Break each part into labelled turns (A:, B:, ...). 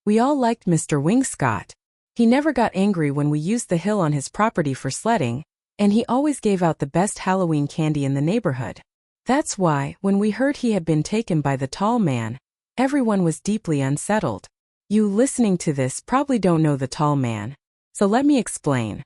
A: We all liked Mr. Wingscott. He never got angry when we used the hill on his property for sledding, and he always gave out the best Halloween candy in the neighborhood. That's why, when we heard he had been taken by the tall man, everyone was deeply unsettled. You listening to this probably don't know the tall man, so let me explain.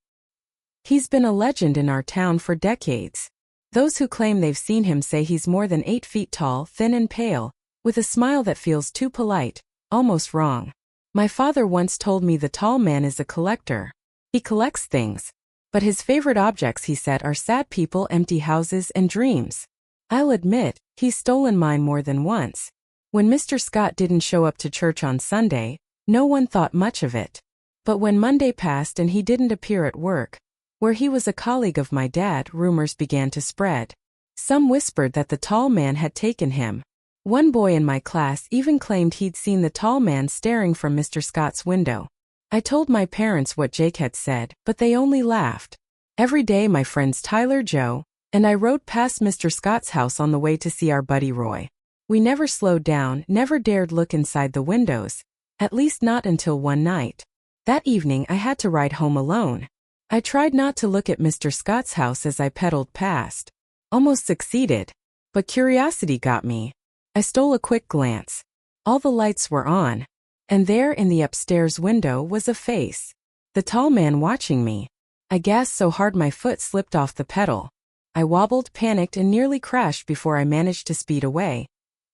A: He's been a legend in our town for decades. Those who claim they've seen him say he's more than 8 feet tall, thin and pale, with a smile that feels too polite, almost wrong. My father once told me the tall man is a collector. He collects things. But his favorite objects, he said, are sad people, empty houses, and dreams. I'll admit, he's stolen mine more than once. When Mr. Scott didn't show up to church on Sunday, no one thought much of it. But when Monday passed and he didn't appear at work, where he was a colleague of my dad, rumors began to spread. Some whispered that the tall man had taken him. One boy in my class even claimed he'd seen the tall man staring from Mr. Scott's window. I told my parents what Jake had said, but they only laughed. Every day my friends Tyler, Joe, and I rode past Mr. Scott's house on the way to see our buddy Roy. We never slowed down, never dared look inside the windows, at least not until one night. That evening I had to ride home alone. I tried not to look at Mr. Scott's house as I pedaled past. Almost succeeded. But curiosity got me. I stole a quick glance. All the lights were on. And there in the upstairs window was a face. The tall man watching me. I gasped so hard my foot slipped off the pedal. I wobbled, panicked, and nearly crashed before I managed to speed away.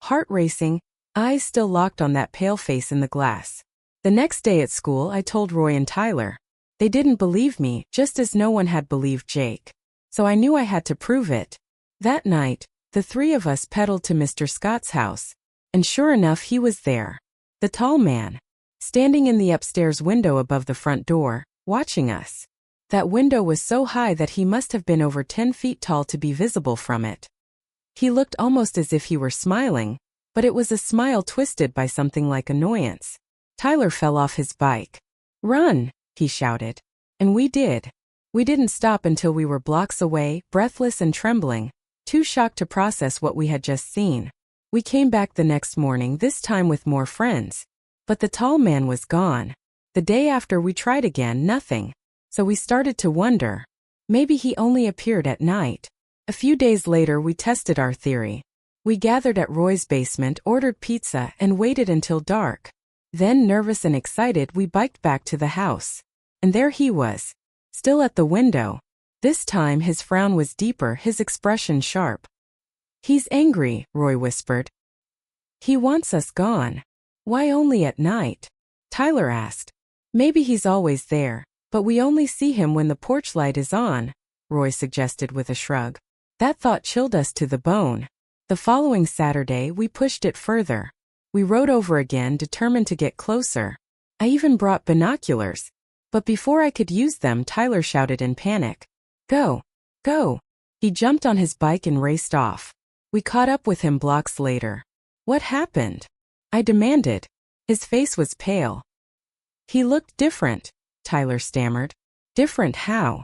A: Heart racing, eyes still locked on that pale face in the glass. The next day at school I told Roy and Tyler. They didn't believe me, just as no one had believed Jake. So I knew I had to prove it. That night, the 3 of us pedaled to Mr. Scott's house. And sure enough, he was there. The tall man. Standing in the upstairs window above the front door, watching us. That window was so high that he must have been over 10 feet tall to be visible from it. He looked almost as if he were smiling, but it was a smile twisted by something like annoyance. Tyler fell off his bike. "Run!" he shouted. And we did. We didn't stop until we were blocks away, breathless and trembling, too shocked to process what we had just seen. We came back the next morning, this time with more friends. But the tall man was gone. The day after we tried again, nothing. So we started to wonder. Maybe he only appeared at night. A few days later we tested our theory. We gathered at Roy's basement, ordered pizza, and waited until dark. Then, nervous and excited, we biked back to the house. And there he was. Still at the window. This time his frown was deeper, his expression sharp. "He's angry," Roy whispered. "He wants us gone." "Why only at night?" Tyler asked. "Maybe he's always there, but we only see him when the porch light is on," Roy suggested with a shrug. That thought chilled us to the bone. The following Saturday we pushed it further. We rode over again, determined to get closer. I even brought binoculars. But before I could use them, Tyler shouted in panic. "Go! Go!" He jumped on his bike and raced off. We caught up with him blocks later. "What happened?" I demanded. His face was pale. "He looked different," Tyler stammered. "Different how?"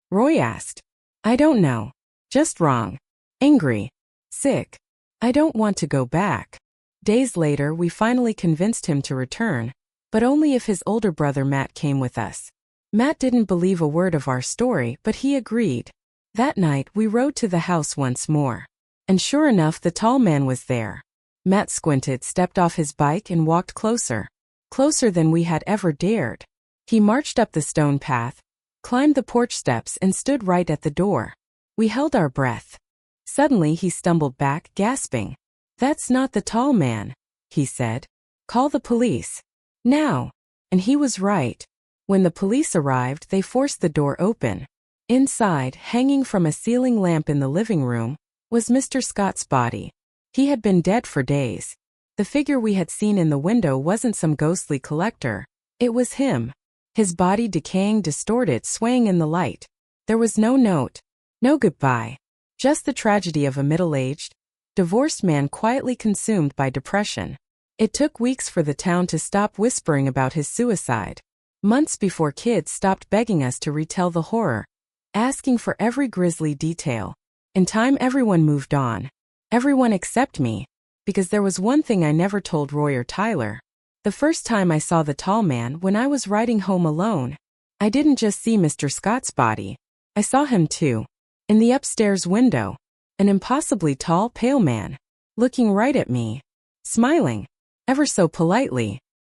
A: Roy asked. "I don't know. Just wrong. Angry. Sick. I don't want to go back." Days later we finally convinced him to return, but only if his older brother Matt came with us. Matt didn't believe a word of our story, but he agreed. That night we rode to the house once more. And sure enough, the tall man was there. Matt squinted, stepped off his bike and walked closer. Closer than we had ever dared. He marched up the stone path, climbed the porch steps and stood right at the door. We held our breath. Suddenly he stumbled back, gasping. "That's not the tall man," he said. "Call the police. Now." And he was right. When the police arrived, they forced the door open. Inside, hanging from a ceiling lamp in the living room, was Mr. Scott's body. He had been dead for days. The figure we had seen in the window wasn't some ghostly collector. It was him. His body decaying, distorted, swaying in the light. There was no note. No goodbye. Just the tragedy of a middle-aged, divorced man quietly consumed by depression. It took weeks for the town to stop whispering about his suicide. Months before kids stopped begging us to retell the horror, asking for every grisly detail. In time everyone moved on. Everyone except me. Because there was one thing I never told Roy or Tyler. The first time I saw the tall man when I was riding home alone, I didn't just see Mr. Scott's body. I saw him too. In the upstairs window. An impossibly tall, pale man. Looking right at me. Smiling. Ever so politely.